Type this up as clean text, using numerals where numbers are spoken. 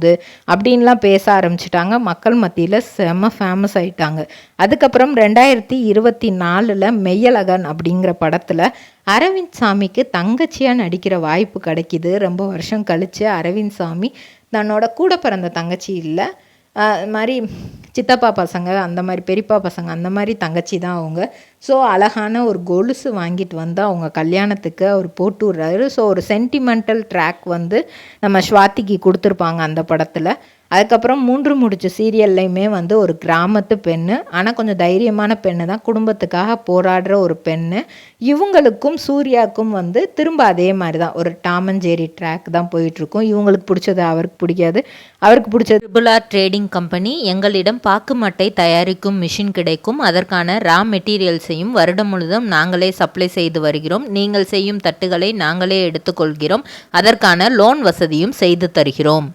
போகுது அப்படின்லாம் பேச ஆரம்பிச்சிட்டாங்க. மக்கள் மத்தியில் செம்ம ஃபேமஸ் ஆயிட்டாங்க. அதுக்கப்புறம் 2024 மெய்யழகன் அப்படிங்கிற படத்தில் அரவிந்த் சாமிக்கு தங்கச்சியாக நடிக்கிற வாய்ப்பு கிடைக்கிது. ரொம்ப வருஷம் கழித்து அரவிந்த் சாமி தன்னோட கூட பிறந்த தங்கச்சி இல்லை, மாதிரி சித்தப்பா பசங்க அந்த மாதிரி பெரியப்பா பசங்க அந்த மாதிரி தங்கச்சி தான் அவங்க. ஸோ அழகான ஒரு கொலுசு வாங்கிட்டு வந்து அவங்க கல்யாணத்துக்கு அவர் போட்டு விட்றாரு. ஸோ ஒரு சென்டிமெண்டல் ட்ராக் வந்து நம்ம ஸ்வாதிக்கு கொடுத்துருப்பாங்க அந்த படத்தில். அதுக்கப்புறம் 3 முடிச்சு சீரியல்லையுமே வந்து ஒரு கிராமத்து பெண்ணு, ஆனால் கொஞ்சம் தைரியமான பெண்ணு தான், குடும்பத்துக்காக போராடுற ஒரு பெண்ணு. இவங்களுக்கும் சூர்யாவுக்கும் வந்து திரும்ப அதே மாதிரி தான் ஒரு டாம் அண்ட் ஜெர்ரி ட்ராக் தான் போயிட்டுருக்கும். இவங்களுக்கு பிடிச்சது அவருக்கு பிடிக்காது, அவருக்கு பிடிச்சது ட்ரிபிள் ஆர் ட்ரேடிங் கம்பெனி. எங்களிடம் பாக்குமட்டை தயாரிக்கும் மிஷின் கிடைக்கும். அதற்கான ரா மெட்டீரியல்ஸையும் வருடம் முழுதும் நாங்களே சப்ளை செய்து வருகிறோம். நீங்கள் செய்யும் தட்டுகளை நாங்களே எடுத்துக்கொள்கிறோம். அதற்கான லோன் வசதியும் செய்து தருகிறோம்.